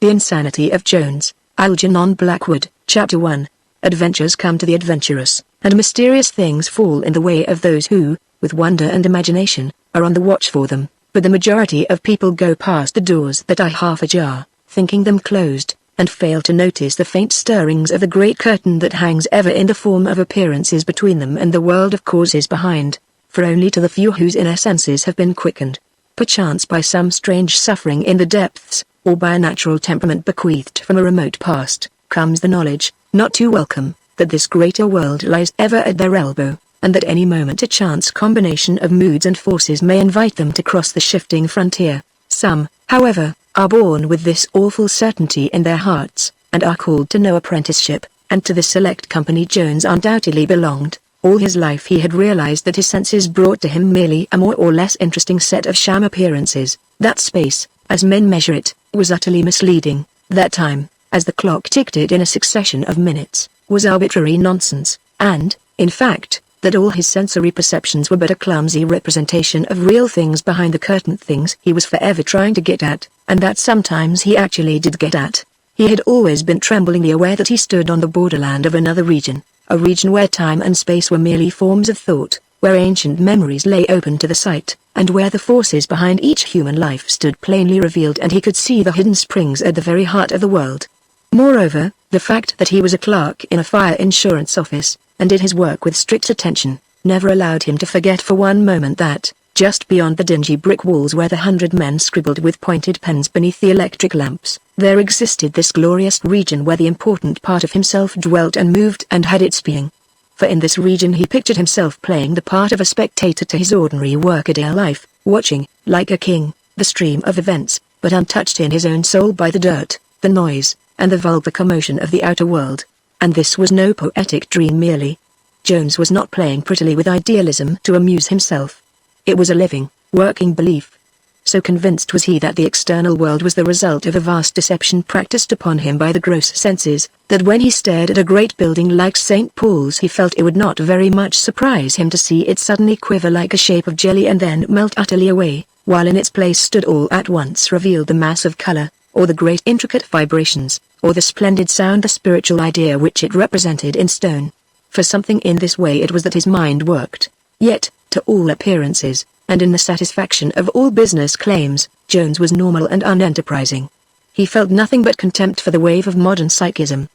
The Insanity of Jones, Algernon Blackwood, Chapter 1. Adventures come to the adventurous, and mysterious things fall in the way of those who, with wonder and imagination, are on the watch for them. But the majority of people go past the doors that are half ajar, thinking them closed, and fail to notice the faint stirrings of the great curtain that hangs ever in the form of appearances between them and the world of causes behind. For only to the few whose inner senses have been quickened, perchance by some strange suffering in the depths, or by a natural temperament bequeathed from a remote past, comes the knowledge, not too welcome, that this greater world lies ever at their elbow, and that any moment a chance combination of moods and forces may invite them to cross the shifting frontier. Some, however, are born with this awful certainty in their hearts, and are called to no apprenticeship, and to this select company Jones undoubtedly belonged. All his life he had realized that his senses brought to him merely a more or less interesting set of sham appearances, that space, as men measure it, was utterly misleading, that time, as the clock ticked it in a succession of minutes, was arbitrary nonsense, and, in fact, that all his sensory perceptions were but a clumsy representation of real things behind the curtain, things he was forever trying to get at, and that sometimes he actually did get at. He had always been tremblingly aware that he stood on the borderland of another region, a region where time and space were merely forms of thought, where ancient memories lay open to the sight, and where the forces behind each human life stood plainly revealed, and he could see the hidden springs at the very heart of the world. Moreover, the fact that he was a clerk in a fire insurance office, and did his work with strict attention, never allowed him to forget for one moment that, just beyond the dingy brick walls where the 100 men scribbled with pointed pens beneath the electric lamps, there existed this glorious region where the important part of himself dwelt and moved and had its being. For in this region he pictured himself playing the part of a spectator to his ordinary workaday life, watching, like a king, the stream of events, but untouched in his own soul by the dirt, the noise, and the vulgar commotion of the outer world. And this was no poetic dream merely. Jones was not playing prettily with idealism to amuse himself. It was a living, working belief. So convinced was he that the external world was the result of a vast deception practiced upon him by the gross senses, that when he stared at a great building like St. Paul's he felt it would not very much surprise him to see it suddenly quiver like a shape of jelly and then melt utterly away, while in its place stood all at once revealed the mass of color, or the great intricate vibrations, or the splendid sound, the spiritual idea which it represented in stone. For something in this way it was that his mind worked. Yet, to all appearances, and in the satisfaction of all business claims, Jones was normal and unenterprising. He felt nothing but contempt for the wave of modern psychism.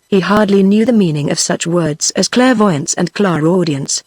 He hardly knew the meaning of such words as clairvoyance and clairaudience.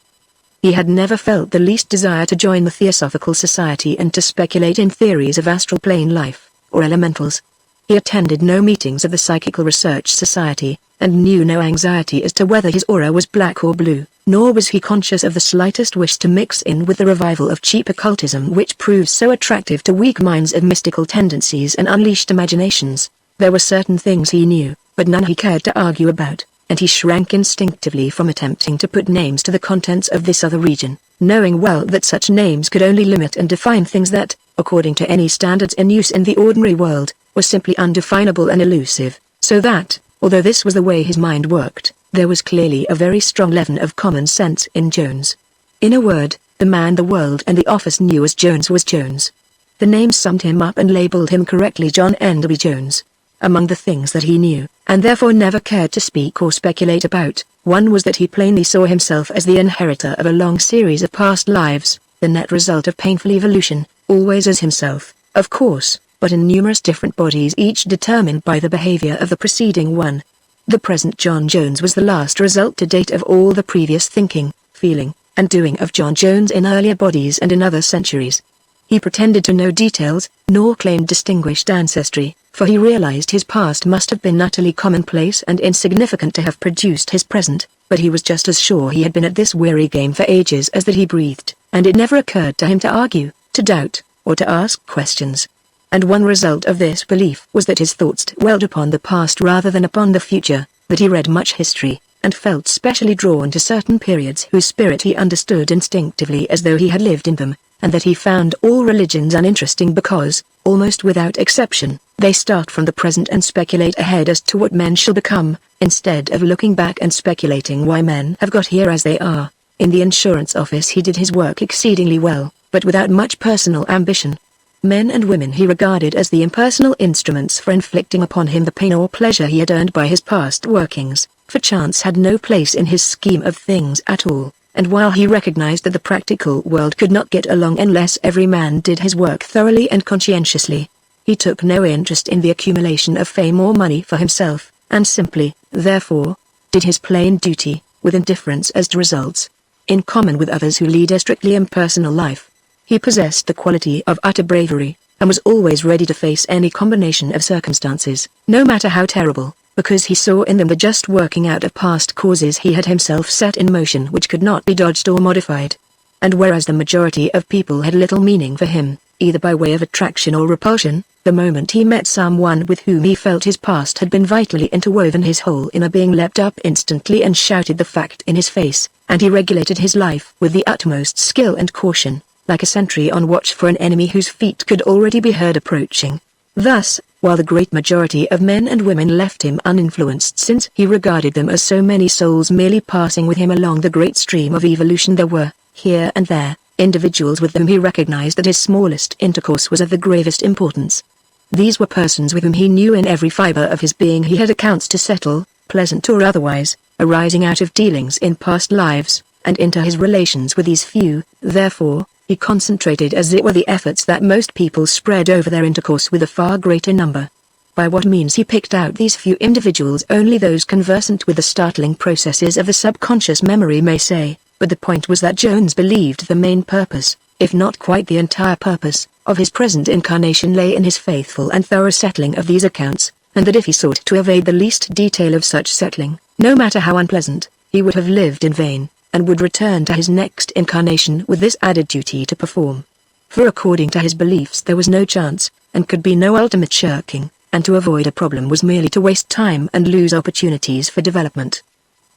He had never felt the least desire to join the Theosophical Society and to speculate in theories of astral plane life, or elementals. He attended no meetings of the Psychical Research Society, and knew no anxiety as to whether his aura was black or blue, nor was he conscious of the slightest wish to mix in with the revival of cheap occultism which proves so attractive to weak minds of mystical tendencies and unleashed imaginations. There were certain things he knew, but none he cared to argue about, and he shrank instinctively from attempting to put names to the contents of this other region, knowing well that such names could only limit and define things that, according to any standards in use in the ordinary world, were simply undefinable and elusive, so that, although this was the way his mind worked, there was clearly a very strong leaven of common sense in Jones. In a word, the man the world and the office knew as Jones was Jones. The name summed him up and labeled him correctly: John Enderby Jones. Among the things that he knew, and therefore never cared to speak or speculate about, one was that he plainly saw himself as the inheritor of a long series of past lives, the net result of painful evolution, always as himself, of course, but in numerous different bodies, each determined by the behavior of the preceding one. The present John Jones was the last result to date of all the previous thinking, feeling, and doing of John Jones in earlier bodies and in other centuries. He pretended to know details, nor claimed distinguished ancestry, for he realized his past must have been utterly commonplace and insignificant to have produced his present, but he was just as sure he had been at this weary game for ages as that he breathed, and it never occurred to him to argue, to doubt, or to ask questions. And one result of this belief was that his thoughts dwelled upon the past rather than upon the future, that he read much history, and felt specially drawn to certain periods whose spirit he understood instinctively as though he had lived in them, and that he found all religions uninteresting because, almost without exception, they start from the present and speculate ahead as to what men shall become, instead of looking back and speculating why men have got here as they are. In the insurance office he did his work exceedingly well, but without much personal ambition. Men and women he regarded as the impersonal instruments for inflicting upon him the pain or pleasure he had earned by his past workings, for chance had no place in his scheme of things at all, and while he recognized that the practical world could not get along unless every man did his work thoroughly and conscientiously, he took no interest in the accumulation of fame or money for himself, and simply, therefore, did his plain duty, with indifference as to results. In common with others who lead a strictly impersonal life, he possessed the quality of utter bravery, and was always ready to face any combination of circumstances, no matter how terrible, because he saw in them the just working out of past causes he had himself set in motion which could not be dodged or modified. And whereas the majority of people had little meaning for him, either by way of attraction or repulsion, the moment he met someone with whom he felt his past had been vitally interwoven, his whole inner being leapt up instantly and shouted the fact in his face, and he regulated his life with the utmost skill and caution, like a sentry on watch for an enemy whose feet could already be heard approaching. Thus, while the great majority of men and women left him uninfluenced since he regarded them as so many souls merely passing with him along the great stream of evolution, there were, here and there, individuals with whom he recognized that his smallest intercourse was of the gravest importance. These were persons with whom he knew in every fiber of his being he had accounts to settle, pleasant or otherwise, arising out of dealings in past lives, and into his relations with these few, therefore, he concentrated as it were the efforts that most people spread over their intercourse with a far greater number. By what means he picked out these few individuals only those conversant with the startling processes of the subconscious memory may say, but the point was that Jones believed the main purpose, if not quite the entire purpose, of his present incarnation lay in his faithful and thorough settling of these accounts, and that if he sought to evade the least detail of such settling, no matter how unpleasant, he would have lived in vain, and would return to his next incarnation with this added duty to perform. For according to his beliefs there was no chance, and could be no ultimate shirking, and to avoid a problem was merely to waste time and lose opportunities for development.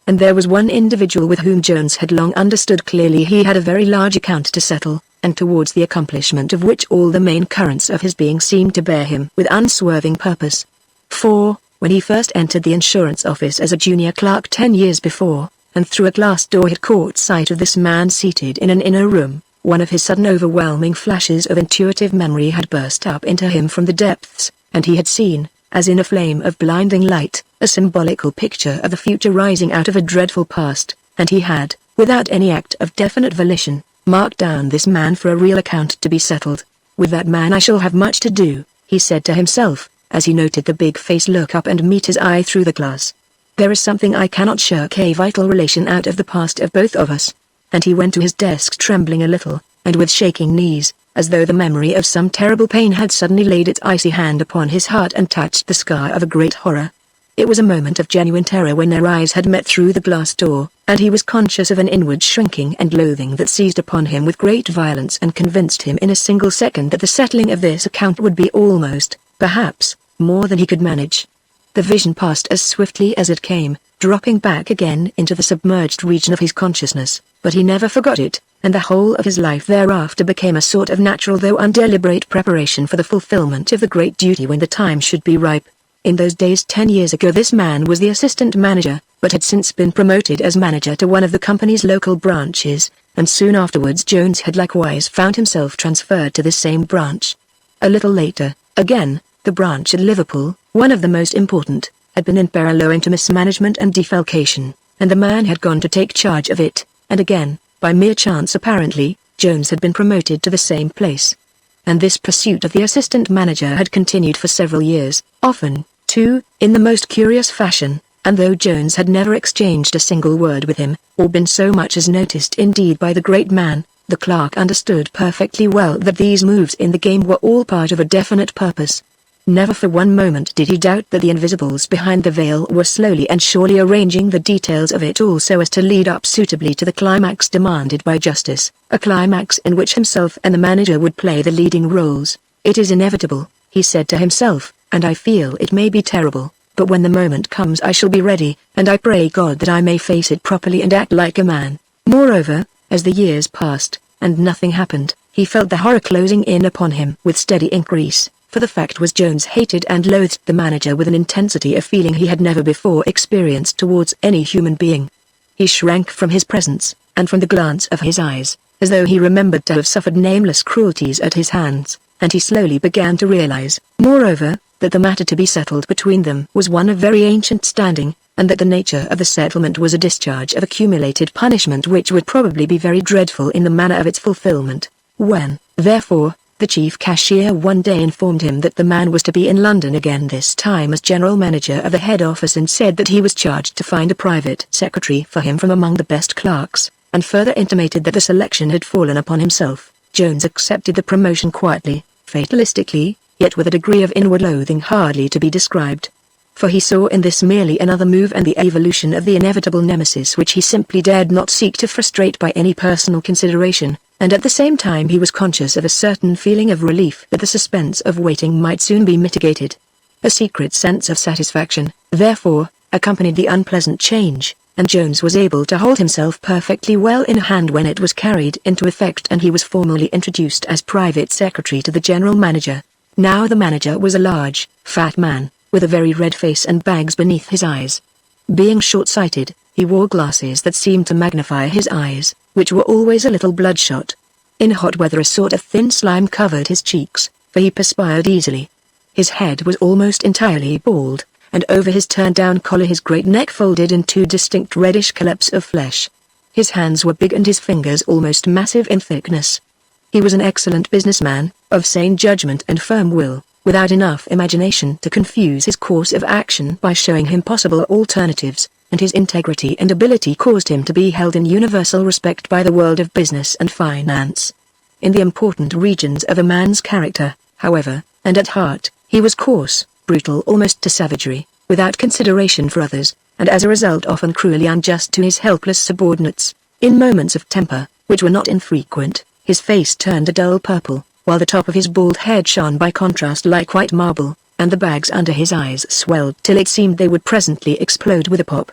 And there was one individual with whom Jones had long understood clearly he had a very large account to settle, and towards the accomplishment of which all the main currents of his being seemed to bear him with unswerving purpose. For, when he first entered the insurance office as a junior clerk 10 years before, and through a glass door had caught sight of this man seated in an inner room, one of his sudden overwhelming flashes of intuitive memory had burst up into him from the depths, and he had seen, as in a flame of blinding light, a symbolical picture of the future rising out of a dreadful past, and he had, without any act of definite volition, marked down this man for a real account to be settled. With that man I shall have much to do, he said to himself, as he noted the big face look up and meet his eye through the glass. There is something I cannot shirk, a vital relation out of the past of both of us. And he went to his desk trembling a little, and with shaking knees, as though the memory of some terrible pain had suddenly laid its icy hand upon his heart and touched the scar of a great horror. It was a moment of genuine terror when their eyes had met through the glass door, and he was conscious of an inward shrinking and loathing that seized upon him with great violence and convinced him in a single second that the settling of this account would be almost, perhaps, more than he could manage. The vision passed as swiftly as it came, dropping back again into the submerged region of his consciousness, but he never forgot it, and the whole of his life thereafter became a sort of natural though undeliberate preparation for the fulfillment of the great duty when the time should be ripe. In those days 10 years ago this man was the assistant manager, but had since been promoted as manager to one of the company's local branches, and soon afterwards Jones had likewise found himself transferred to this same branch. A little later, again, the branch at Liverpool, one of the most important, had been in peril owing to mismanagement and defalcation, and the man had gone to take charge of it, and again, by mere chance apparently, Jones had been promoted to the same place. And this pursuit of the assistant manager had continued for several years, often, too, in the most curious fashion, and though Jones had never exchanged a single word with him, or been so much as noticed indeed by the great man, the clerk understood perfectly well that these moves in the game were all part of a definite purpose. Never for one moment did he doubt that the invisibles behind the veil were slowly and surely arranging the details of it all so as to lead up suitably to the climax demanded by justice, a climax in which himself and the manager would play the leading roles. It is inevitable, he said to himself, and I feel it may be terrible, but when the moment comes I shall be ready, and I pray God that I may face it properly and act like a man. Moreover, as the years passed, and nothing happened, he felt the horror closing in upon him with steady increase. For the fact was Jones hated and loathed the manager with an intensity of feeling he had never before experienced towards any human being. He shrank from his presence, and from the glance of his eyes, as though he remembered to have suffered nameless cruelties at his hands, and he slowly began to realize, moreover, that the matter to be settled between them was one of very ancient standing, and that the nature of the settlement was a discharge of accumulated punishment which would probably be very dreadful in the manner of its fulfillment. When, therefore, the chief cashier one day informed him that the man was to be in London again, this time as general manager of the head office, and said that he was charged to find a private secretary for him from among the best clerks, and further intimated that the selection had fallen upon himself, Jones accepted the promotion quietly, fatalistically, yet with a degree of inward loathing hardly to be described. For he saw in this merely another move and the evolution of the inevitable nemesis which he simply dared not seek to frustrate by any personal consideration, and at the same time he was conscious of a certain feeling of relief that the suspense of waiting might soon be mitigated. A secret sense of satisfaction, therefore, accompanied the unpleasant change, and Jones was able to hold himself perfectly well in hand when it was carried into effect and he was formally introduced as private secretary to the general manager. Now the manager was a large, fat man, with a very red face and bags beneath his eyes. Being short-sighted, he wore glasses that seemed to magnify his eyes, which were always a little bloodshot. In hot weather a sort of thin slime covered his cheeks, for he perspired easily. His head was almost entirely bald, and over his turned-down collar his great neck folded in two distinct reddish collapses of flesh. His hands were big and his fingers almost massive in thickness. He was an excellent businessman, of sane judgment and firm will, without enough imagination to confuse his course of action by showing him possible alternatives, and his integrity and ability caused him to be held in universal respect by the world of business and finance. In the important regions of a man's character, however, and at heart, he was coarse, brutal almost to savagery, without consideration for others, and as a result often cruelly unjust to his helpless subordinates. In moments of temper, which were not infrequent, his face turned a dull purple, while the top of his bald head shone by contrast like white marble, and the bags under his eyes swelled till it seemed they would presently explode with a pop.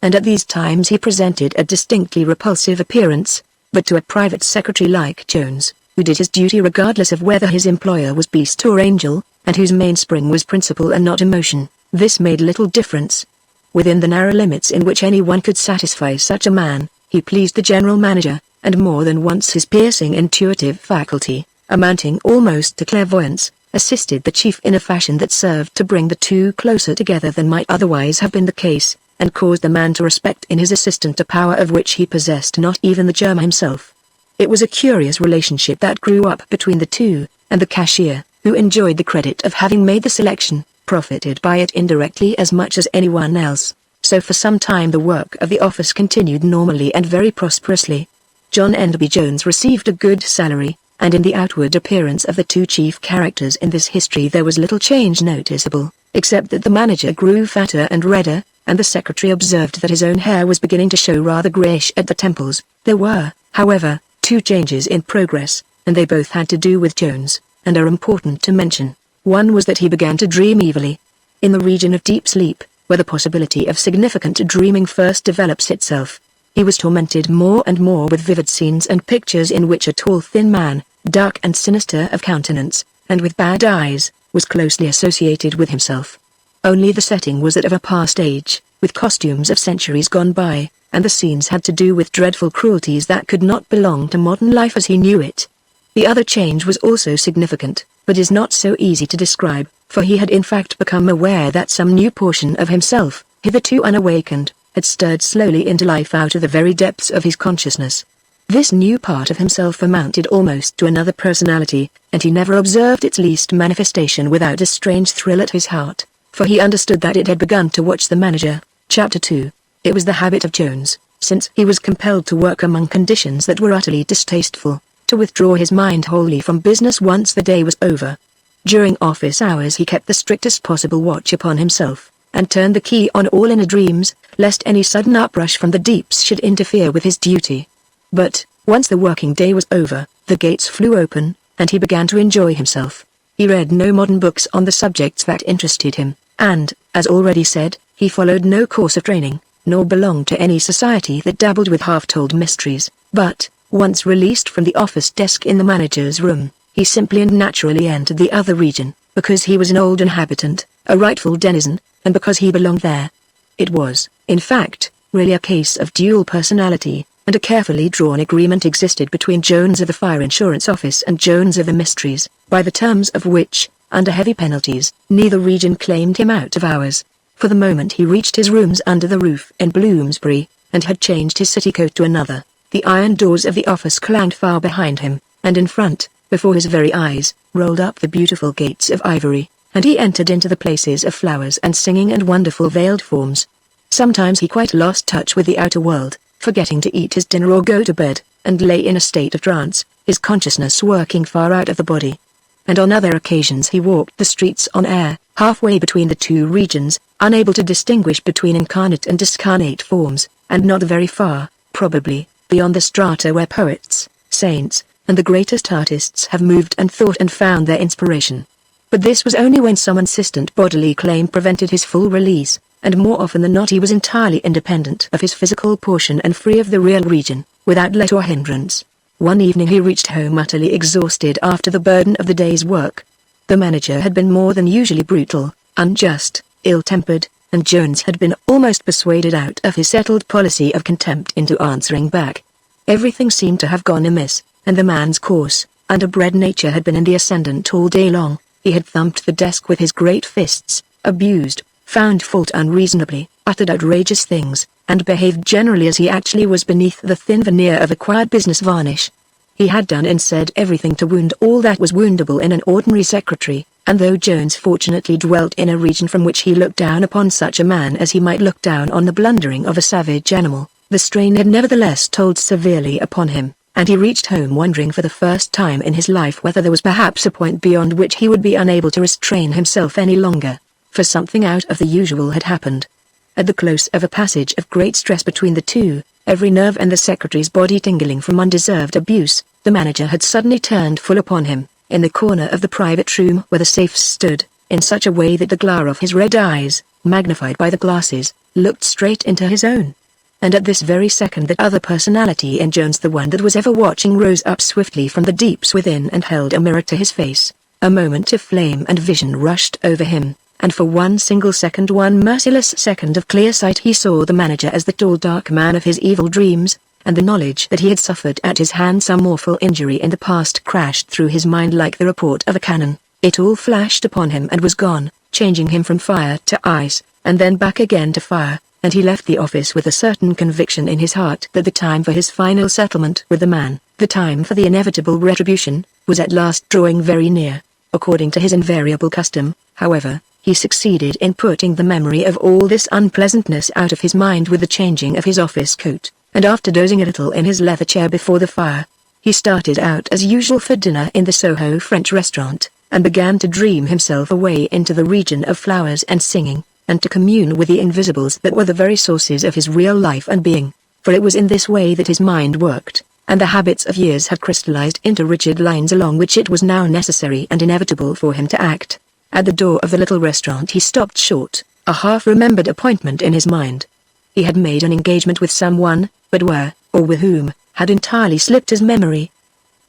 And at these times he presented a distinctly repulsive appearance, but to a private secretary like Jones, who did his duty regardless of whether his employer was beast or angel, and whose mainspring was principle and not emotion, this made little difference. Within the narrow limits in which anyone could satisfy such a man, he pleased the general manager, and more than once his piercing intuitive faculty, amounting almost to clairvoyance, assisted the chief in a fashion that served to bring the two closer together than might otherwise have been the case, and caused the man to respect in his assistant a power of which he possessed not even the germ himself. It was a curious relationship that grew up between the two, and the cashier, who enjoyed the credit of having made the selection, profited by it indirectly as much as anyone else. So for some time the work of the office continued normally and very prosperously. John Enderby Jones received a good salary, and in the outward appearance of the two chief characters in this history there was little change noticeable, except that the manager grew fatter and redder, and the secretary observed that his own hair was beginning to show rather greyish at the temples. There were, however, two changes in progress, and they both had to do with Jones, and are important to mention. One was that he began to dream evilly. In the region of deep sleep, where the possibility of significant dreaming first develops itself, he was tormented more and more with vivid scenes and pictures in which a tall thin man, dark and sinister of countenance, and with bad eyes, was closely associated with himself. Only the setting was that of a past age, with costumes of centuries gone by, and the scenes had to do with dreadful cruelties that could not belong to modern life as he knew it. The other change was also significant, but is not so easy to describe, for he had in fact become aware that some new portion of himself, hitherto unawakened, had stirred slowly into life out of the very depths of his consciousness. This new part of himself amounted almost to another personality, and he never observed its least manifestation without a strange thrill at his heart, for he understood that it had begun to watch the manager. Chapter 2. It was the habit of Jones, since he was compelled to work among conditions that were utterly distasteful, to withdraw his mind wholly from business once the day was over. During office hours he kept the strictest possible watch upon himself, and turned the key on all inner dreams, lest any sudden uprush from the deeps should interfere with his duty. But, once the working day was over, the gates flew open, and he began to enjoy himself. He read no modern books on the subjects that interested him, and, as already said, he followed no course of training, nor belonged to any society that dabbled with half-told mysteries, but, once released from the office desk in the manager's room, he simply and naturally entered the other region, because he was an old inhabitant, a rightful denizen, and because he belonged there. It was, in fact, really a case of dual personality, and a carefully drawn agreement existed between Jones of the Fire Insurance Office and Jones of the Mysteries, by the terms of which, under heavy penalties, neither region claimed him out of hours. For the moment he reached his rooms under the roof in Bloomsbury, and had changed his city coat to another, the iron doors of the office clanged far behind him, and in front, before his very eyes, rolled up the beautiful gates of ivory, and he entered into the places of flowers and singing and wonderful veiled forms. Sometimes he quite lost touch with the outer world, forgetting to eat his dinner or go to bed, and lay in a state of trance, his consciousness working far out of the body. And on other occasions he walked the streets on air, halfway between the two regions, unable to distinguish between incarnate and discarnate forms, and not very far, probably, beyond the strata where poets, saints, and the greatest artists have moved and thought and found their inspiration. But this was only when some insistent bodily claim prevented his full release, and more often than not he was entirely independent of his physical portion and free of the real region, without let or hindrance. One evening he reached home utterly exhausted after the burden of the day's work. The manager had been more than usually brutal, unjust, ill-tempered, and Jones had been almost persuaded out of his settled policy of contempt into answering back. Everything seemed to have gone amiss, and the man's coarse, underbred nature had been in the ascendant all day long. He had thumped the desk with his great fists, abused, found fault unreasonably, uttered outrageous things, and behaved generally as he actually was beneath the thin veneer of acquired business varnish. He had done and said everything to wound all that was woundable in an ordinary secretary, and though Jones fortunately dwelt in a region from which he looked down upon such a man as he might look down on the blundering of a savage animal, the strain had nevertheless told severely upon him, and he reached home wondering for the first time in his life whether there was perhaps a point beyond which he would be unable to restrain himself any longer, for something out of the usual had happened. At the close of a passage of great stress between the two, every nerve in the secretary's body tingling from undeserved abuse, the manager had suddenly turned full upon him, in the corner of the private room where the safes stood, in such a way that the glare of his red eyes, magnified by the glasses, looked straight into his own. And at this very second that other personality in Jones, the one that was ever watching, rose up swiftly from the deeps within and held a mirror to his face. A moment of flame and vision rushed over him, and for one single second, one merciless second of clear sight, he saw the manager as the tall dark man of his evil dreams, and the knowledge that he had suffered at his hand some awful injury in the past crashed through his mind like the report of a cannon. It all flashed upon him and was gone, changing him from fire to ice, and then back again to fire, and he left the office with a certain conviction in his heart that the time for his final settlement with the man, the time for the inevitable retribution, was at last drawing very near. According to his invariable custom, however, he succeeded in putting the memory of all this unpleasantness out of his mind with the changing of his office coat, and after dozing a little in his leather chair before the fire, he started out as usual for dinner in the Soho French restaurant, and began to dream himself away into the region of flowers and singing, and to commune with the invisibles that were the very sources of his real life and being, for it was in this way that his mind worked, and the habits of years had crystallized into rigid lines along which it was now necessary and inevitable for him to act. At the door of the little restaurant he stopped short, a half-remembered appointment in his mind. He had made an engagement with someone, but where, or with whom, had entirely slipped his memory.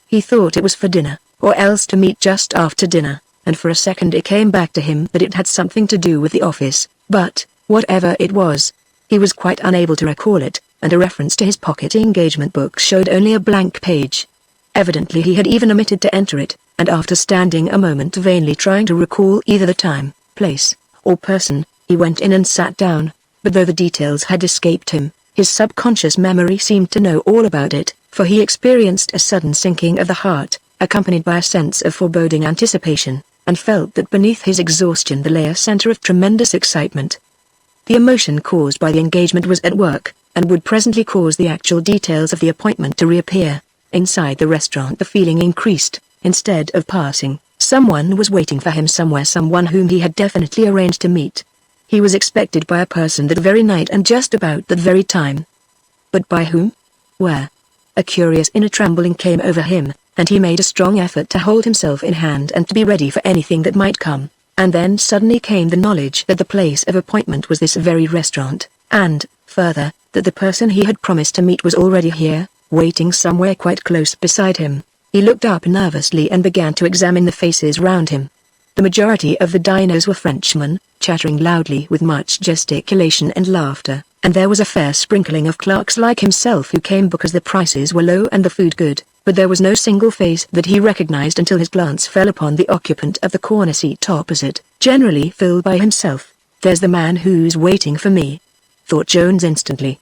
He thought it was for dinner, or else to meet just after dinner, and for a second it came back to him that it had something to do with the office, but, whatever it was, he was quite unable to recall it, and a reference to his pocket engagement book showed only a blank page. Evidently he had even omitted to enter it, and after standing a moment vainly trying to recall either the time, place, or person, he went in and sat down, but though the details had escaped him, his subconscious memory seemed to know all about it, for he experienced a sudden sinking of the heart, accompanied by a sense of foreboding anticipation, and felt that beneath his exhaustion there lay a center of tremendous excitement. The emotion caused by the engagement was at work, and would presently cause the actual details of the appointment to reappear. Inside the restaurant the feeling increased. Instead of passing, someone was waiting for him somewhere, someone whom he had definitely arranged to meet. He was expected by a person that very night and just about that very time. But by whom? Where? A curious inner trembling came over him, and he made a strong effort to hold himself in hand and to be ready for anything that might come, and then suddenly came the knowledge that the place of appointment was this very restaurant, and, further, that the person he had promised to meet was already here, waiting somewhere quite close beside him. He looked up nervously and began to examine the faces round him. The majority of the diners were Frenchmen, chattering loudly with much gesticulation and laughter, and there was a fair sprinkling of clerks like himself who came because the prices were low and the food good, but there was no single face that he recognized until his glance fell upon the occupant of the corner seat opposite, generally filled by himself. "There's the man who's waiting for me," thought Jones instantly.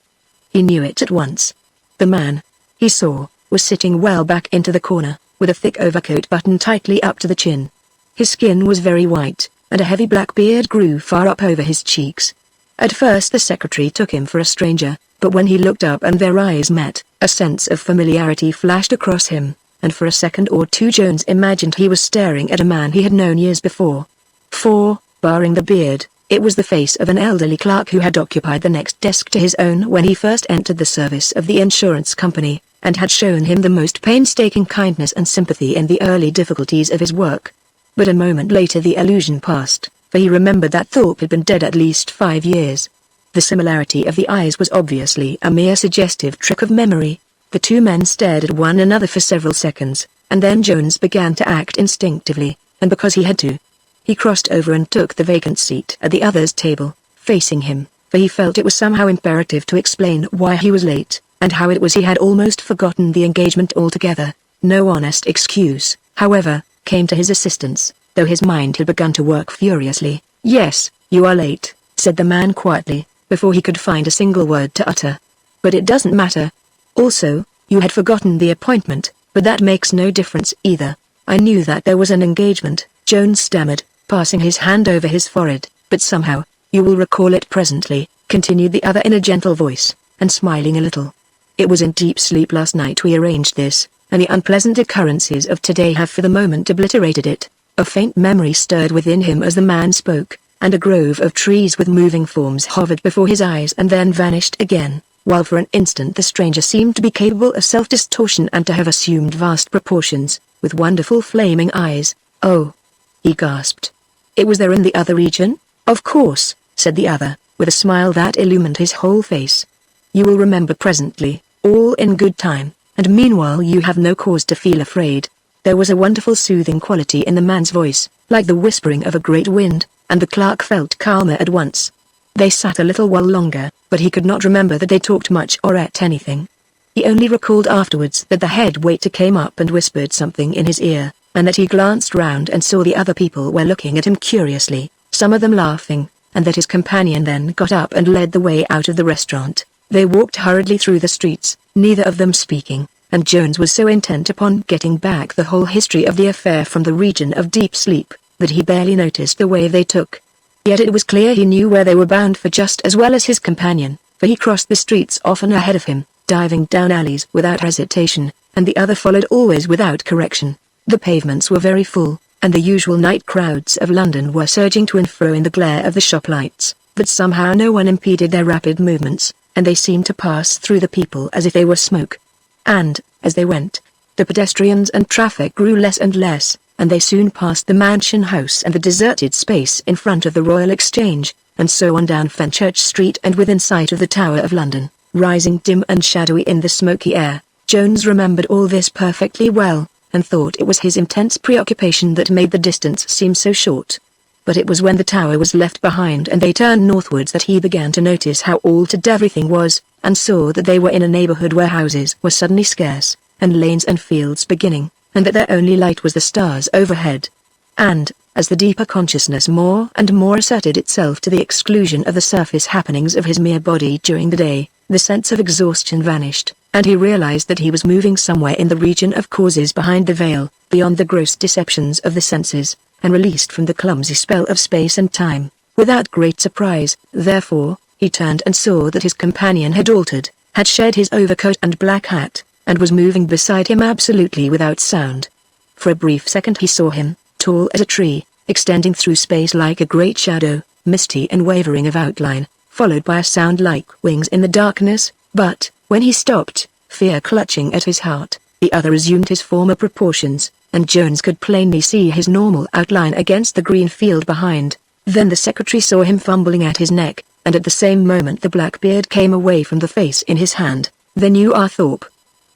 He knew it at once. The man he saw was sitting well back into the corner, with a thick overcoat buttoned tightly up to the chin. His skin was very white, and a heavy black beard grew far up over his cheeks. At first the secretary took him for a stranger, but when he looked up and their eyes met, a sense of familiarity flashed across him, and for a second or two Jones imagined he was staring at a man he had known years before. For, barring the beard, it was the face of an elderly clerk who had occupied the next desk to his own when he first entered the service of the insurance company, and had shown him the most painstaking kindness and sympathy in the early difficulties of his work. But a moment later the illusion passed, for he remembered that Thorpe had been dead at least 5 years. The similarity of the eyes was obviously a mere suggestive trick of memory. The two men stared at one another for several seconds, and then Jones began to act instinctively, and because he had to. He crossed over and took the vacant seat at the other's table, facing him, for he felt it was somehow imperative to explain why he was late, and how it was he had almost forgotten the engagement altogether. No honest excuse, however, came to his assistance, though his mind had begun to work furiously. "Yes, you are late," said the man quietly, before he could find a single word to utter. "But it doesn't matter. Also, you had forgotten the appointment, but that makes no difference either. I knew that there was an engagement," Jones stammered, passing his hand over his forehead, "but somehow, you will recall it presently," continued the other in a gentle voice, and smiling a little. "It was in deep sleep last night we arranged this, and the unpleasant occurrences of today have for the moment obliterated it." A faint memory stirred within him as the man spoke, and a grove of trees with moving forms hovered before his eyes and then vanished again, while for an instant the stranger seemed to be capable of self-distortion and to have assumed vast proportions, with wonderful flaming eyes. "Oh!" he gasped. "It was there in the other region?" "Of course," said the other, with a smile that illumined his whole face. "You will remember presently, all in good time, and meanwhile you have no cause to feel afraid." There was a wonderful soothing quality in the man's voice, like the whispering of a great wind, and the clerk felt calmer at once. They sat a little while longer, but he could not remember that they talked much or ate anything. He only recalled afterwards that the head waiter came up and whispered something in his ear, and that he glanced round and saw the other people were looking at him curiously, some of them laughing, and that his companion then got up and led the way out of the restaurant. They walked hurriedly through the streets, neither of them speaking, and Jones was so intent upon getting back the whole history of the affair from the region of deep sleep, that he barely noticed the way they took. Yet it was clear he knew where they were bound for just as well as his companion, for he crossed the streets often ahead of him, diving down alleys without hesitation, and the other followed always without correction. The pavements were very full, and the usual night crowds of London were surging to and fro in the glare of the shop lights, but somehow no one impeded their rapid movements, and they seemed to pass through the people as if they were smoke. And, as they went, the pedestrians and traffic grew less and less, and they soon passed the Mansion House and the deserted space in front of the Royal Exchange, and so on down Fenchurch Street and within sight of the Tower of London, rising dim and shadowy in the smoky air. Jones remembered all this perfectly well, and thought it was his intense preoccupation that made the distance seem so short. But it was when the tower was left behind and they turned northwards that he began to notice how altered everything was, and saw that they were in a neighborhood where houses were suddenly scarce, and lanes and fields beginning, and that their only light was the stars overhead. And, as the deeper consciousness more and more asserted itself to the exclusion of the surface happenings of his mere body during the day, the sense of exhaustion vanished, and he realized that he was moving somewhere in the region of causes behind the veil, beyond the gross deceptions of the senses, and released from the clumsy spell of space and time. Without great surprise, therefore, he turned and saw that his companion had altered, had shed his overcoat and black hat, and was moving beside him absolutely without sound. For a brief second he saw him, tall as a tree, extending through space like a great shadow, misty and wavering of outline, followed by a sound like wings in the darkness, but, when he stopped, fear clutching at his heart, the other resumed his former proportions, and Jones could plainly see his normal outline against the green field behind. Then the secretary saw him fumbling at his neck, and at the same moment the black beard came away from the face in his hand. "Then you are Thorpe,"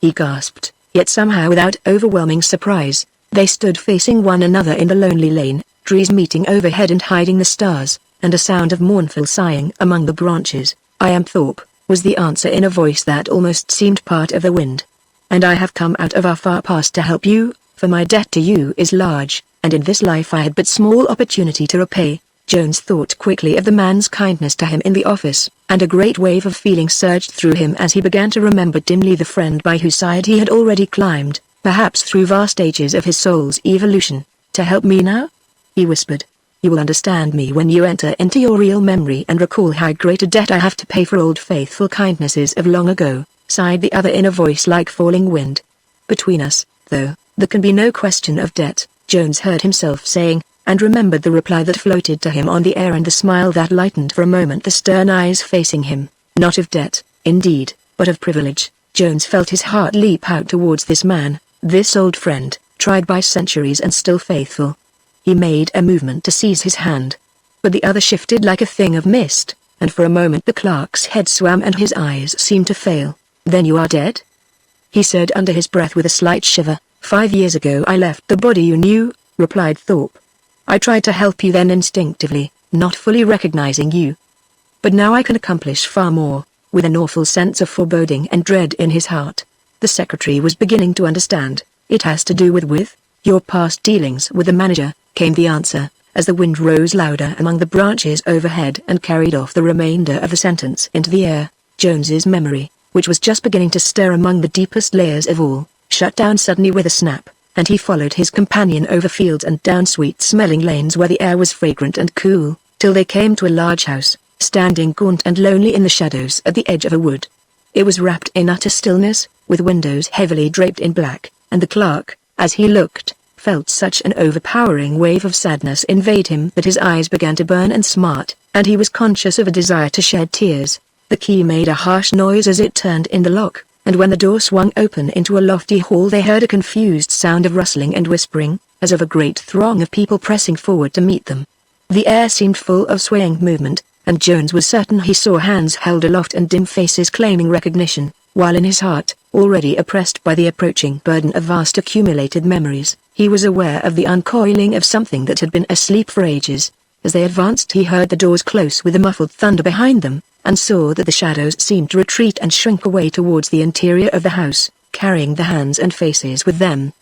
he gasped, yet somehow without overwhelming surprise. They stood facing one another in the lonely lane, trees meeting overhead and hiding the stars, and a sound of mournful sighing among the branches. "I am Thorpe," was the answer in a voice that almost seemed part of the wind. "And I have come out of our far past to help you, for my debt to you is large, and in this life I had but small opportunity to repay." Jones thought quickly of the man's kindness to him in the office, and a great wave of feeling surged through him as he began to remember dimly the friend by whose side he had already climbed, perhaps through vast ages of his soul's evolution. "To help me now?" he whispered. "You will understand me when you enter into your real memory and recall how great a debt I have to pay for old faithful kindnesses of long ago," sighed the other in a voice like falling wind. "Between us, though, there can be no question of debt," Jones heard himself saying, and remembered the reply that floated to him on the air and the smile that lightened for a moment the stern eyes facing him. Not of debt, indeed, but of privilege. Jones felt his heart leap out towards this man, this old friend, tried by centuries and still faithful. He made a movement to seize his hand, but the other shifted like a thing of mist, and for a moment the clerk's head swam and his eyes seemed to fail. "Then you are dead?" he said under his breath with a slight shiver. "5 years ago I left the body you knew," replied Thorpe. "I tried to help you then instinctively, not fully recognizing you. But now I can accomplish far more," with an awful sense of foreboding and dread in his heart. The secretary was beginning to understand. "It has to do with your past dealings with the manager," came the answer, as the wind rose louder among the branches overhead and carried off the remainder of the sentence into the air. Jones's memory, which was just beginning to stir among the deepest layers of all, shut down suddenly with a snap, and he followed his companion over fields and down sweet-smelling lanes where the air was fragrant and cool, till they came to a large house, standing gaunt and lonely in the shadows at the edge of a wood. It was wrapped in utter stillness, with windows heavily draped in black, and the clerk, as he looked, felt such an overpowering wave of sadness invade him that his eyes began to burn and smart, and he was conscious of a desire to shed tears. The key made a harsh noise as it turned in the lock, and when the door swung open into a lofty hall they heard a confused sound of rustling and whispering, as of a great throng of people pressing forward to meet them. The air seemed full of swaying movement, and Jones was certain he saw hands held aloft and dim faces claiming recognition, while in his heart, already oppressed by the approaching burden of vast accumulated memories, he was aware of the uncoiling of something that had been asleep for ages. As they advanced he heard the doors close with a muffled thunder behind them, and saw that the shadows seemed to retreat and shrink away towards the interior of the house, carrying the hands and faces with them.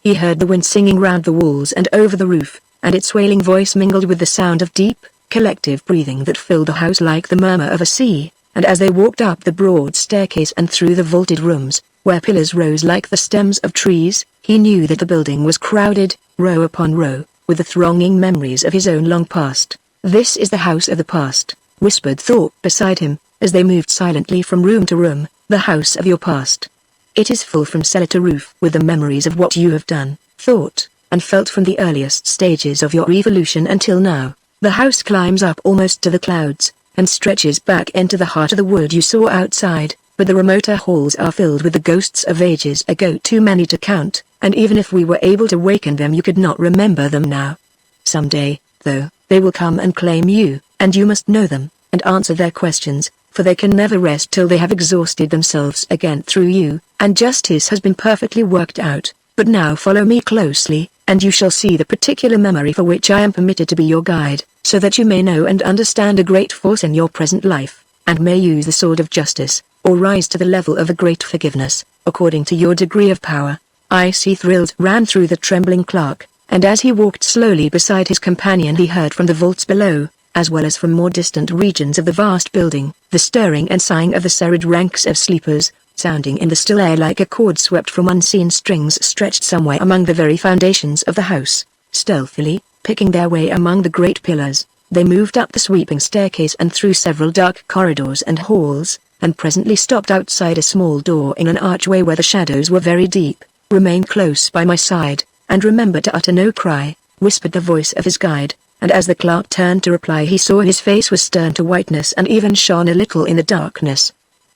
He heard the wind singing round the walls and over the roof, and its wailing voice mingled with the sound of deep, collective breathing that filled the house like the murmur of a sea, and as they walked up the broad staircase and through the vaulted rooms, where pillars rose like the stems of trees, he knew that the building was crowded, row upon row, with the thronging memories of his own long past. "This is the house of the past," whispered Thorpe beside him, as they moved silently from room to room, "the house of your past. It is full from cellar to roof with the memories of what you have done, thought, and felt from the earliest stages of your evolution until now. The house climbs up almost to the clouds, and stretches back into the heart of the wood you saw outside, but the remoter halls are filled with the ghosts of ages ago too many to count, and even if we were able to waken them you could not remember them now. Someday, though, they will come and claim you, and you must know them, and answer their questions, for they can never rest till they have exhausted themselves again through you, and justice has been perfectly worked out. But now follow me closely, and you shall see the particular memory for which I am permitted to be your guide, so that you may know and understand a great force in your present life, and may use the sword of justice, or rise to the level of a great forgiveness, according to your degree of power." Icy thrills ran through the trembling clerk, and as he walked slowly beside his companion he heard from the vaults below, as well as from more distant regions of the vast building, the stirring and sighing of the serried ranks of sleepers, sounding in the still air like a chord swept from unseen strings stretched somewhere among the very foundations of the house. Stealthily, picking their way among the great pillars, they moved up the sweeping staircase and through several dark corridors and halls, and presently stopped outside a small door in an archway where the shadows were very deep. "Remain close by my side, and remember to utter no cry," whispered the voice of his guide, and as the clerk turned to reply he saw his face was stern to whiteness and even shone a little in the darkness.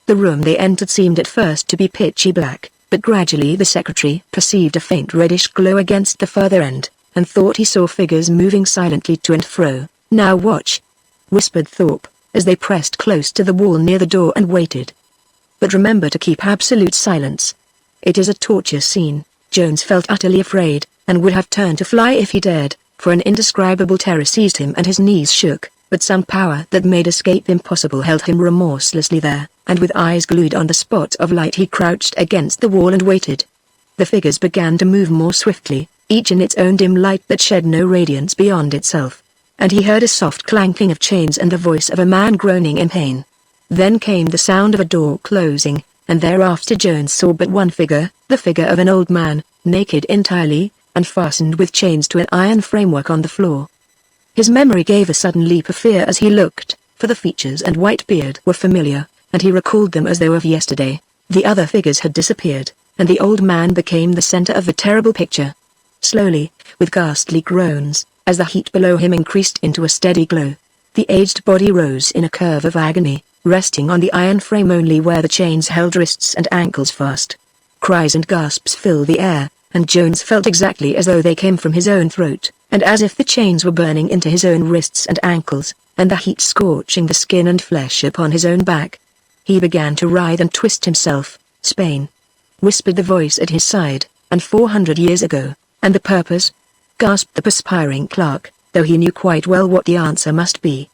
The room they entered seemed at first to be pitchy black, but gradually the secretary perceived a faint reddish glow against the further end, and thought he saw figures moving silently to and fro. "Now watch," whispered Thorpe, as they pressed close to the wall near the door and waited. "But remember to keep absolute silence. It is a torture scene." Jones felt utterly afraid, and would have turned to fly if he dared, for an indescribable terror seized him and his knees shook. but some power that made escape impossible held him remorselessly there, and with eyes glued on the spot of light he crouched against the wall and waited. The figures began to move more swiftly, each in its own dim light that shed no radiance beyond itself. And he heard a soft clanking of chains and the voice of a man groaning in pain. Then came the sound of a door closing, and thereafter Jones saw but one figure, the figure of an old man, naked entirely, and fastened with chains to an iron framework on the floor. His memory gave a sudden leap of fear as he looked, for the features and white beard were familiar, and he recalled them as though of yesterday. The other figures had disappeared, and the old man became the center of the terrible picture. Slowly, with ghastly groans, as the heat below him increased into a steady glow, the aged body rose in a curve of agony, resting on the iron frame only where the chains held wrists and ankles fast. Cries and gasps filled the air, and Jones felt exactly as though they came from his own throat, and as if the chains were burning into his own wrists and ankles, and the heat scorching the skin and flesh upon his own back. He began to writhe and twist himself. "Spain," whispered the voice at his side, "and 400 years ago, and the purpose?" gasped the perspiring clerk, though he knew quite well what the answer must be.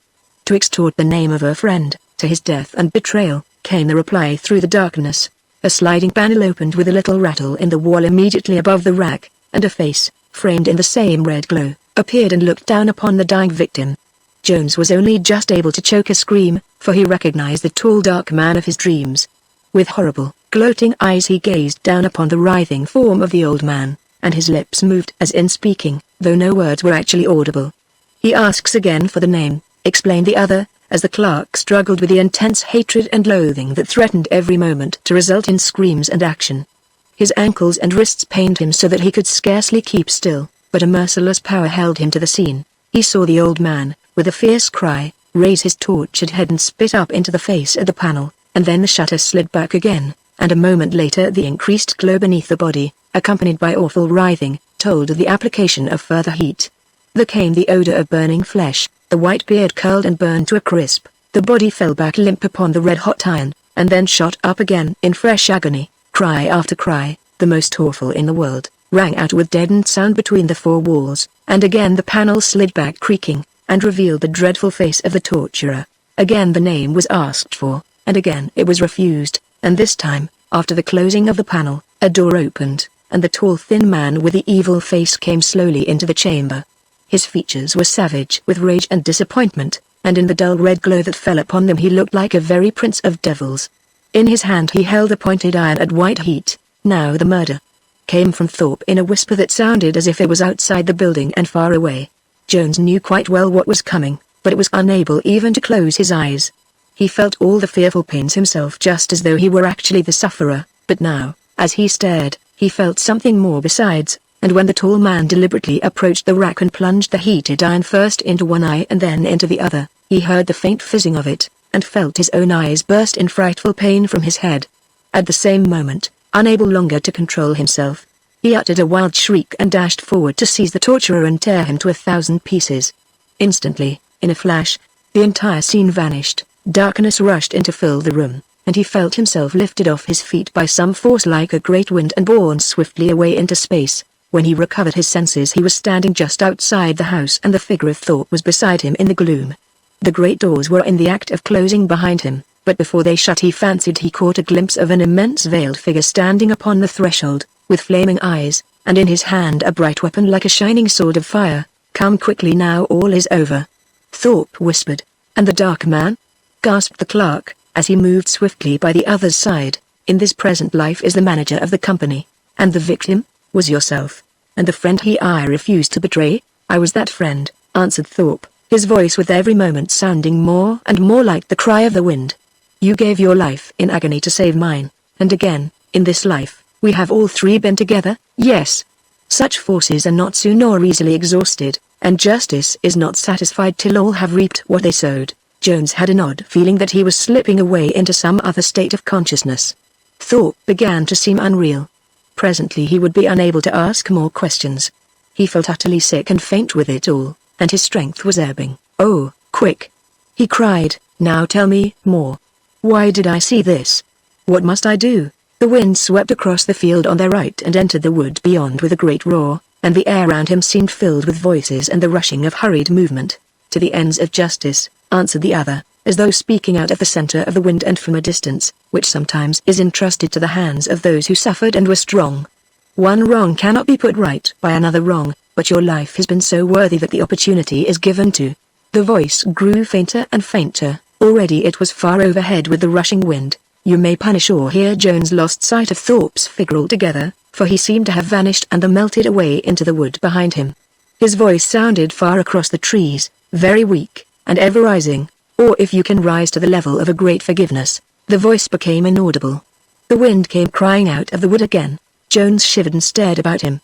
"To extort the name of a friend, to his death and betrayal," came the reply through the darkness. A sliding panel opened with a little rattle in the wall immediately above the rack, and a face, framed in the same red glow, appeared and looked down upon the dying victim. Jones was only just able to choke a scream, for he recognized the tall dark man of his dreams. With horrible, gloating eyes he gazed down upon the writhing form of the old man, and his lips moved as in speaking, though no words were actually audible. "He asks again for the name," explained the other, as the clerk struggled with the intense hatred and loathing that threatened every moment to result in screams and action. His ankles and wrists pained him so that he could scarcely keep still, but a merciless power held him to the scene. He saw the old man, with a fierce cry, raise his tortured head and spit up into the face at the panel, and then the shutter slid back again, and a moment later the increased glow beneath the body, accompanied by awful writhing, told of the application of further heat. There came the odor of burning flesh, the white beard curled and burned to a crisp, the body fell back limp upon the red-hot iron, and then shot up again in fresh agony. Cry after cry, the most awful in the world, rang out with deadened sound between the four walls, and again the panel slid back creaking, and revealed the dreadful face of the torturer. Again the name was asked for, and again it was refused, and this time, after the closing of the panel, a door opened, and the tall thin man with the evil face came slowly into the chamber. His features were savage with rage and disappointment, and in the dull red glow that fell upon them he looked like a very prince of devils. In his hand he held a pointed iron at white heat. "Now the murder," came from Thorpe in a whisper that sounded as if it was outside the building and far away. Jones knew quite well what was coming, but it was unable even to close his eyes. He felt all the fearful pains himself just as though he were actually the sufferer, but now, as he stared, he felt something more besides, and when the tall man deliberately approached the rack and plunged the heated iron first into one eye and then into the other, he heard the faint fizzing of it, and felt his own eyes burst in frightful pain from his head. At the same moment, unable longer to control himself, he uttered a wild shriek and dashed forward to seize the torturer and tear him to 1,000 pieces. Instantly, in a flash, the entire scene vanished, darkness rushed in to fill the room, and he felt himself lifted off his feet by some force like a great wind and borne swiftly away into space. When he recovered his senses he was standing just outside the house and the figure of Thorpe was beside him in the gloom. The great doors were in the act of closing behind him, but before they shut he fancied he caught a glimpse of an immense veiled figure standing upon the threshold, with flaming eyes, and in his hand a bright weapon like a shining sword of fire. "Come quickly now, all is over," Thorpe whispered. "And the dark man?" gasped the clerk, as he moved swiftly by the other's side. "In this present life is the manager of the company, and the victim was yourself, and the friend I refused to betray." "I was that friend," answered Thorpe, his voice with every moment sounding more and more like the cry of the wind. "You gave your life in agony to save mine, and again, in this life, we have all three been together." "Yes. Such forces are not soon nor easily exhausted, and justice is not satisfied till all have reaped what they sowed." Jones had an odd feeling that he was slipping away into some other state of consciousness. Thorpe began to seem unreal. Presently he would be unable to ask more questions. He felt utterly sick and faint with it all, and his strength was ebbing. "Oh, quick!" he cried, "now tell me more. Why did I see this? What must I do?" The wind swept across the field on their right and entered the wood beyond with a great roar, and the air around him seemed filled with voices and the rushing of hurried movement. "To the ends of justice," answered the other, as though speaking out of the center of the wind and from a distance, which sometimes is entrusted to the hands of those who suffered and were strong. One wrong cannot be put right by another wrong, but your life has been so worthy that the opportunity is given to. The voice grew fainter and fainter, already it was far overhead with the rushing wind. You may punish or here Jones lost sight of Thorpe's figure altogether, for he seemed to have vanished and melted away into the wood behind him. His voice sounded far across the trees, very weak, and ever rising, or if you can rise to the level of a great forgiveness. The voice became inaudible. The wind came crying out of the wood again. Jones shivered and stared about him.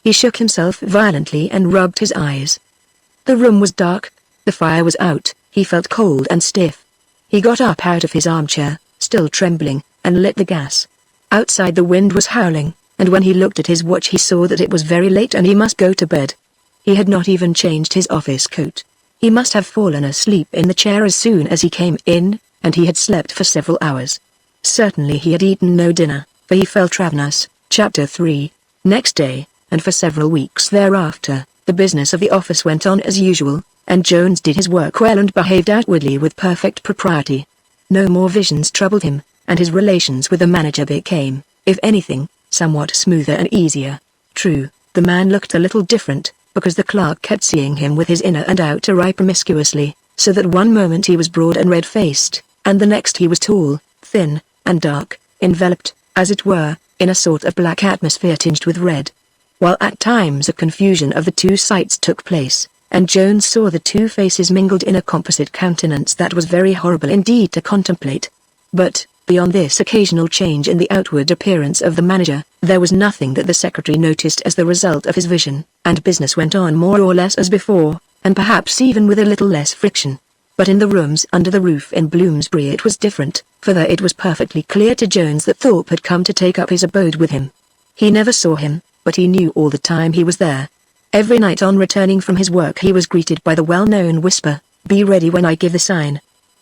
He shook himself violently and rubbed his eyes. The room was dark, the fire was out, he felt cold and stiff. He got up out of his armchair, still trembling, and lit the gas. Outside the wind was howling, and when he looked at his watch he saw that it was very late and he must go to bed. He had not even changed his office coat. He must have fallen asleep in the chair as soon as he came in, and he had slept for several hours. Certainly he had eaten no dinner, for he felt ravenous. Chapter 3. Next day, and for several weeks thereafter, the business of the office went on as usual, and Jones did his work well and behaved outwardly with perfect propriety. No more visions troubled him, and his relations with the manager became, if anything, somewhat smoother and easier. True, the man looked a little different, because the clerk kept seeing him with his inner and outer eye promiscuously, so that one moment he was broad and red-faced, and the next he was tall, thin, and dark, enveloped, as it were, in a sort of black atmosphere tinged with red. While at times a confusion of the two sights took place, and Jones saw the two faces mingled in a composite countenance that was very horrible indeed to contemplate. But, beyond this occasional change in the outward appearance of the manager, there was nothing that the secretary noticed as the result of his vision, and business went on more or less as before, and perhaps even with a little less friction. But in the rooms under the roof in Bloomsbury it was different, for there it was perfectly clear to Jones that Thorpe had come to take up his abode with him. He never saw him, but he knew all the time he was there. Every night on returning from his work he was greeted by the well-known whisper, "Be ready when I give the sign."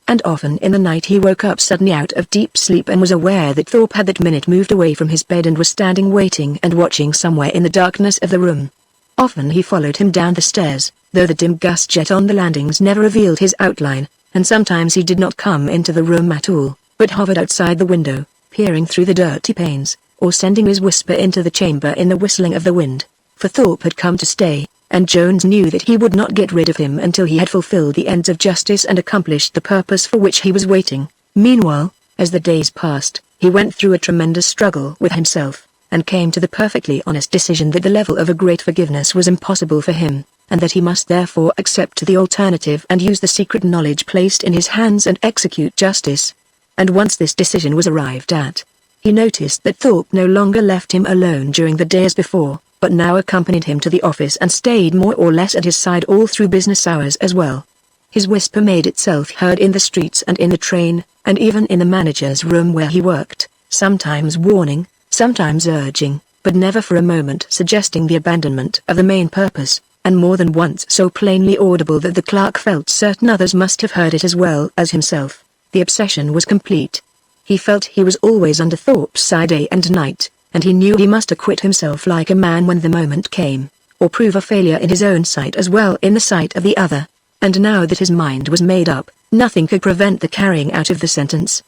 And often in the night he woke up suddenly out of deep sleep and was aware that Thorpe had that minute moved away from his bed and was standing waiting and watching somewhere in the darkness of the room. Often he followed him down the stairs, though the dim gas jet on the landings never revealed his outline, and sometimes he did not come into the room at all, but hovered outside the window, peering through the dirty panes, or sending his whisper into the chamber in the whistling of the wind. For Thorpe had come to stay, and Jones knew that he would not get rid of him until he had fulfilled the ends of justice and accomplished the purpose for which he was waiting. Meanwhile, as the days passed, he went through a tremendous struggle with himself, and came to the perfectly honest decision that the level of a great forgiveness was impossible for him, and that he must therefore accept the alternative and use the secret knowledge placed in his hands and execute justice. And once this decision was arrived at, he noticed that Thorpe no longer left him alone during the day as before, but now accompanied him to the office and stayed more or less at his side all through business hours as well. His whisper made itself heard in the streets and in the train, and even in the manager's room where he worked, sometimes warning, sometimes urging, but never for a moment suggesting the abandonment of the main purpose, and more than once so plainly audible that the clerk felt certain others must have heard it as well as himself. The obsession was complete. He felt he was always under Thorpe's side day and night, and he knew he must acquit himself like a man when the moment came, or prove a failure in his own sight as well in the sight of the other. And now that his mind was made up, nothing could prevent the carrying out of the sentence.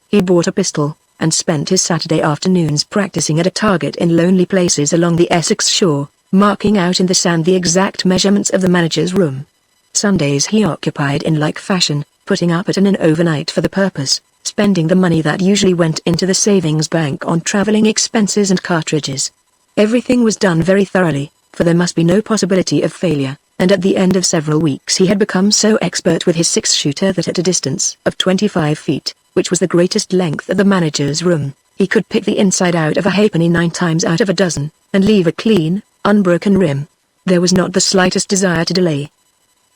He bought a pistol, and spent his Saturday afternoons practicing at a target in lonely places along the Essex shore, marking out in the sand the exact measurements of the manager's room. Sundays he occupied in like fashion, putting up at an inn overnight for the purpose, spending the money that usually went into the savings bank on traveling expenses and cartridges. Everything was done very thoroughly, for there must be no possibility of failure, and at the end of several weeks he had become so expert with his six-shooter that at a distance of 25 feet, which was the greatest length of the manager's room, he could pick the inside out of a halfpenny 9 times out of a dozen, and leave a clean, unbroken rim. There was not the slightest desire to delay.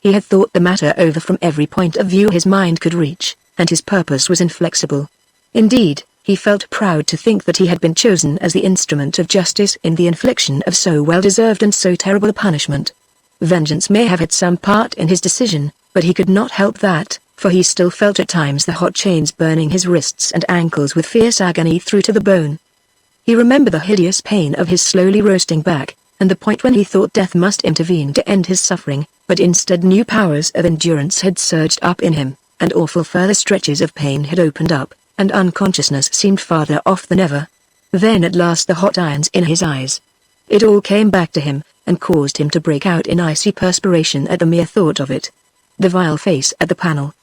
He had thought the matter over from every point of view his mind could reach, and his purpose was inflexible. Indeed, he felt proud to think that he had been chosen as the instrument of justice in the infliction of so well-deserved and so terrible a punishment. Vengeance may have had some part in his decision, but he could not help that, for he still felt at times the hot chains burning his wrists and ankles with fierce agony through to the bone. He remembered the hideous pain of his slowly roasting back, and the point when he thought death must intervene to end his suffering, but instead new powers of endurance had surged up in him, and awful further stretches of pain had opened up, and unconsciousness seemed farther off than ever. Then at last the hot irons in his eyes. It all came back to him, and caused him to break out in icy perspiration at the mere thought of it. The vile face at the panel.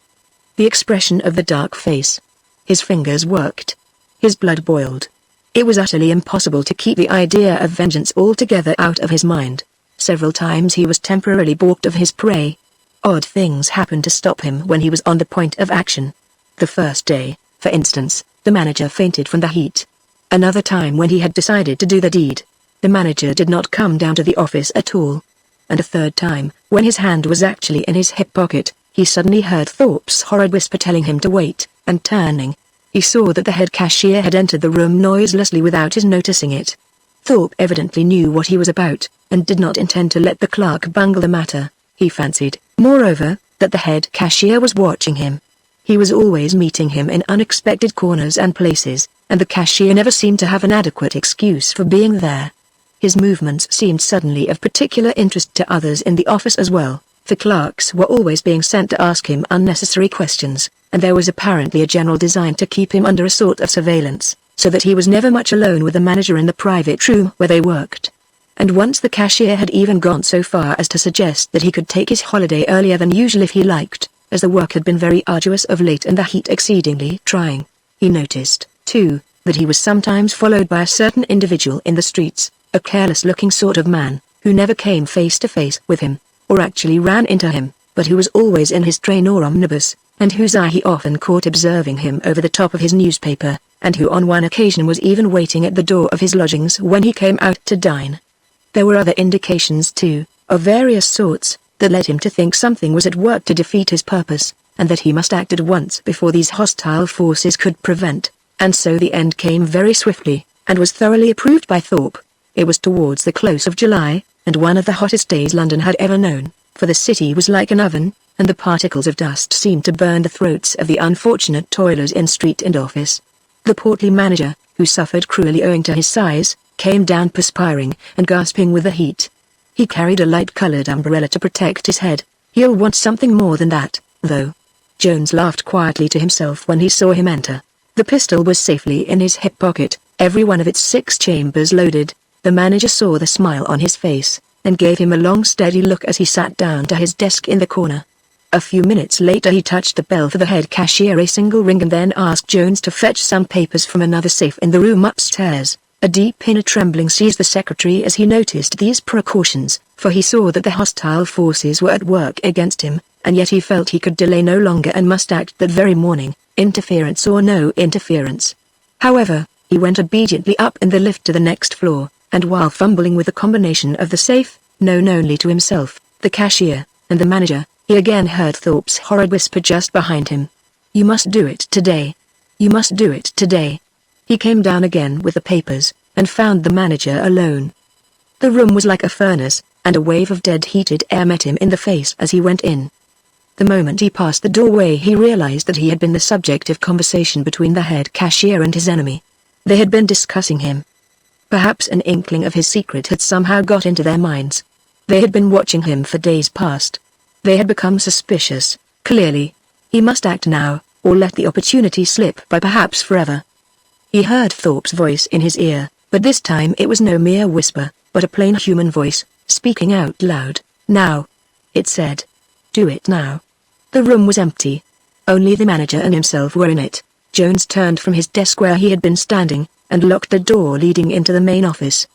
The expression of the dark face. His fingers worked. His blood boiled. It was utterly impossible to keep the idea of vengeance altogether out of his mind. Several times he was temporarily balked of his prey. Odd things happened to stop him when he was on the point of action. The first day, for instance, the manager fainted from the heat. Another time when he had decided to do the deed, the manager did not come down to the office at all. And a third time, when his hand was actually in his hip pocket, he suddenly heard Thorpe's horrid whisper telling him to wait, and turning, he saw that the head cashier had entered the room noiselessly without his noticing it. Thorpe evidently knew what he was about, and did not intend to let the clerk bungle the matter. He fancied, moreover, that the head cashier was watching him. He was always meeting him in unexpected corners and places, and the cashier never seemed to have an adequate excuse for being there. His movements seemed suddenly of particular interest to others in the office as well, for clerks were always being sent to ask him unnecessary questions, and there was apparently a general design to keep him under a sort of surveillance, so that he was never much alone with the manager in the private room where they worked. And once the cashier had even gone so far as to suggest that he could take his holiday earlier than usual if he liked, as the work had been very arduous of late and the heat exceedingly trying. He noticed, too, that he was sometimes followed by a certain individual in the streets, a careless-looking sort of man, who never came face to face with him, or actually ran into him, but who was always in his train or omnibus, and whose eye he often caught observing him over the top of his newspaper, and who on one occasion was even waiting at the door of his lodgings when he came out to dine. There were other indications too, of various sorts, that led him to think something was at work to defeat his purpose, and that he must act at once before these hostile forces could prevent, and so the end came very swiftly, and was thoroughly approved by Thorpe. It was towards the close of July, and one of the hottest days London had ever known, for the city was like an oven, and the particles of dust seemed to burn the throats of the unfortunate toilers in street and office. The portly manager, who suffered cruelly owing to his size, came down perspiring and gasping with the heat. He carried a light-colored umbrella to protect his head. He'll want something more than that, though. Jones laughed quietly to himself when he saw him enter. The pistol was safely in his hip pocket, every one of its 6 chambers loaded. The manager saw the smile on his face, and gave him a long steady look as he sat down to his desk in the corner. A few minutes later he touched the bell for the head cashier a single ring and then asked Jones to fetch some papers from another safe in the room upstairs. A deep inner trembling seized the secretary as he noticed these precautions, for he saw that the hostile forces were at work against him, and yet he felt he could delay no longer and must act that very morning, interference or no interference. However, he went obediently up in the lift to the next floor, and while fumbling with the combination of the safe, known only to himself, the cashier, and the manager, he again heard Thorpe's horrid whisper just behind him. "You must do it today. You must do it today." He came down again with the papers, and found the manager alone. The room was like a furnace, and a wave of dead heated air met him in the face as he went in. The moment he passed the doorway he realized that he had been the subject of conversation between the head cashier and his enemy. They had been discussing him. Perhaps an inkling of his secret had somehow got into their minds. They had been watching him for days past. They had become suspicious, clearly. He must act now, or let the opportunity slip by perhaps forever. He heard Thorpe's voice in his ear, but this time it was no mere whisper, but a plain human voice, speaking out loud. "Now," it said. "Do it now." The room was empty. Only the manager and himself were in it. Jones turned from his desk where he had been standing, and locked the door leading into the main office.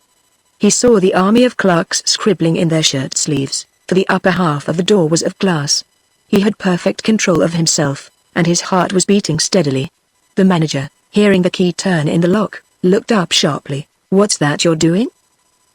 He saw the army of clerks scribbling in their shirt sleeves, for the upper half of the door was of glass. He had perfect control of himself, and his heart was beating steadily. The manager, hearing the key turn in the lock, looked up sharply. "What's that you're doing?"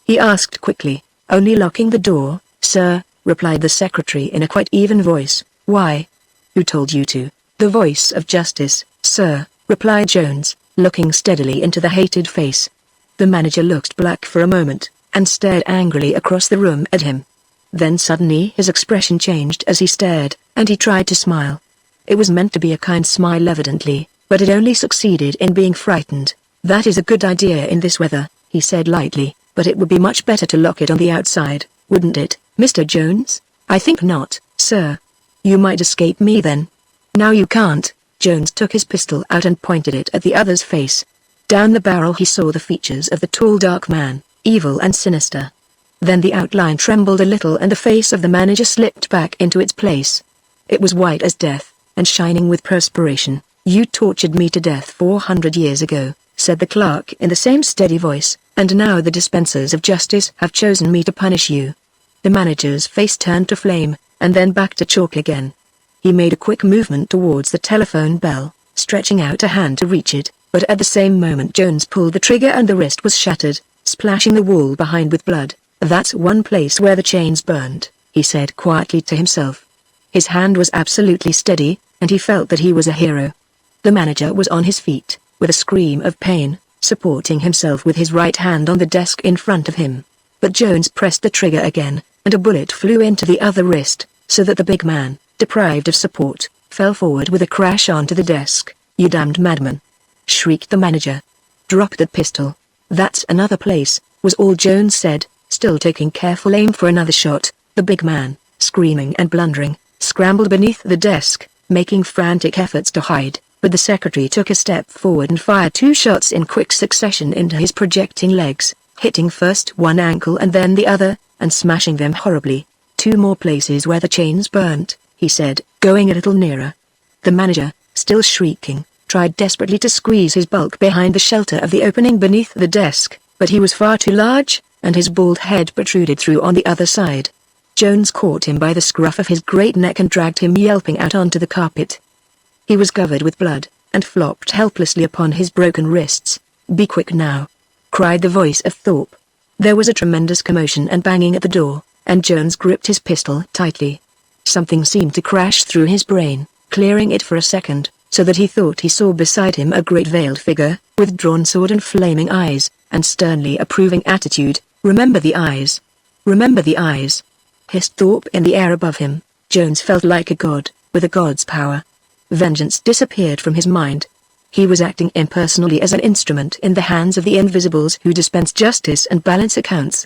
he asked quickly. "Only locking the door, sir," replied the secretary in a quite even voice. "Why? Who told you to?" "The voice of justice, sir," replied Jones, looking steadily into the hated face. The manager looked black for a moment, and stared angrily across the room at him. Then suddenly his expression changed as he stared, and he tried to smile. It was meant to be a kind smile evidently, but it only succeeded in being frightened. "That is a good idea in this weather," he said lightly, "but it would be much better to lock it on the outside, wouldn't it, Mr. Jones? "I think not, sir. You might escape me then." "Now you can't." Jones took his pistol out and pointed it at the other's face. Down the barrel he saw the features of the tall dark man, evil and sinister. Then the outline trembled a little and the face of the manager slipped back into its place. It was white as death, and shining with perspiration. "You tortured me to death 400 years ago," said the clerk in the same steady voice, "and now the dispensers of justice have chosen me to punish you." The manager's face turned to flame, and then back to chalk again. He made a quick movement towards the telephone bell, stretching out a hand to reach it, but at the same moment Jones pulled the trigger and the wrist was shattered, splashing the wall behind with blood. "That's one place where the chains burned," he said quietly to himself. His hand was absolutely steady, and he felt that he was a hero. The manager was on his feet, with a scream of pain, supporting himself with his right hand on the desk in front of him. But Jones pressed the trigger again, and a bullet flew into the other wrist, so that the big man, deprived of support, fell forward with a crash onto the desk. "You damned madman!" shrieked the manager. "Drop that pistol." "That's another place," was all Jones said, still taking careful aim for another shot. The big man, screaming and blundering, scrambled beneath the desk, making frantic efforts to hide, but the secretary took a step forward and fired 2 shots in quick succession into his projecting legs, hitting first one ankle and then the other, and smashing them horribly. "2 more places where the chains burnt," he said, going a little nearer. The manager, still shrieking, tried desperately to squeeze his bulk behind the shelter of the opening beneath the desk, but he was far too large, and his bald head protruded through on the other side. Jones caught him by the scruff of his great neck and dragged him yelping out onto the carpet. He was covered with blood, and flopped helplessly upon his broken wrists. "Be quick now," cried the voice of Thorpe. There was a tremendous commotion and banging at the door, and Jones gripped his pistol tightly. Something seemed to crash through his brain, clearing it for a second, so that he thought he saw beside him a great veiled figure, with drawn sword and flaming eyes, and sternly approving attitude. "Remember the eyes! Remember the eyes!" hissed Thorpe in the air above him. Jones felt like a god, with a god's power. Vengeance disappeared from his mind. He was acting impersonally as an instrument in the hands of the invisibles who dispense justice and balance accounts.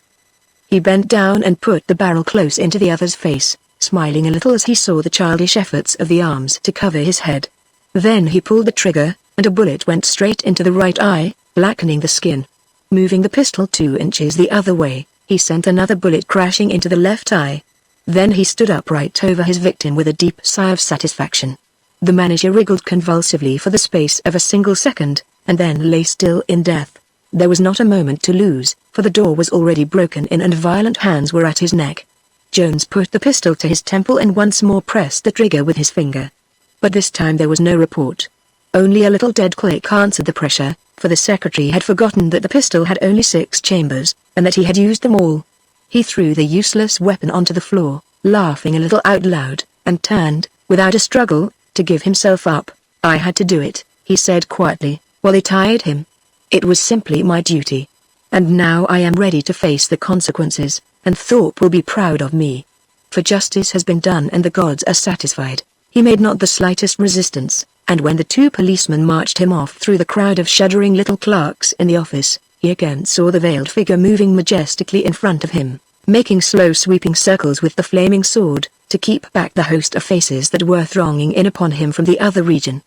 He bent down and put the barrel close into the other's face, smiling a little as he saw the childish efforts of the arms to cover his head. Then he pulled the trigger, and a bullet went straight into the right eye, blackening the skin. Moving the pistol 2 inches the other way, he sent another bullet crashing into the left eye. Then he stood upright over his victim with a deep sigh of satisfaction. The manager wriggled convulsively for the space of a single second, and then lay still in death. There was not a moment to lose, for the door was already broken in and violent hands were at his neck. Jones put the pistol to his temple and once more pressed the trigger with his finger. But this time there was no report. Only a little dead click answered the pressure, for the secretary had forgotten that the pistol had only 6 chambers, and that he had used them all. He threw the useless weapon onto the floor, laughing a little out loud, and turned, without a struggle, to give himself up. "I had to do it," he said quietly, while they tied him. "It was simply my duty. And now I am ready to face the consequences, and Thorpe will be proud of me. For justice has been done and the gods are satisfied." He made not the slightest resistance, and when the 2 policemen marched him off through the crowd of shuddering little clerks in the office, he again saw the veiled figure moving majestically in front of him, making slow sweeping circles with the flaming sword, to keep back the host of faces that were thronging in upon him from the other region.